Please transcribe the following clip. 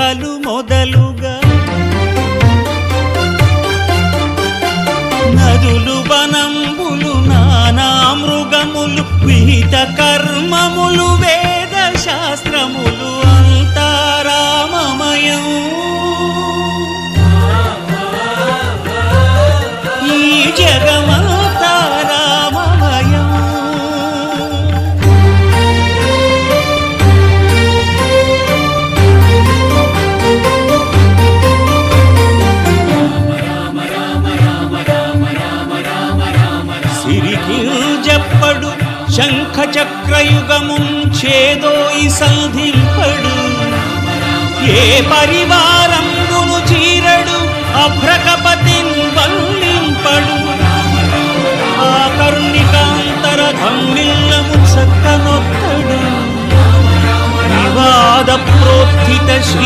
గంగలు మొదలుగా నదులు వనంబులు నానా మృగములు విహిత కర్మములు వేద శాస్త్రములు అంతా రామమయం. ఈ జగమంతా రామమయం. సిరికింజప్పడు శంఖ చక్రయుగముంచేదోయి సంధింపడు ఏ పరివారంబును చీరడు అభ్రకపతిన్ వల్లింపడు ఆ కర్ణికాంతర ధమ్మిల్లము చక్కనొత్తడు వివాద ప్రోత్థిత శ్రీ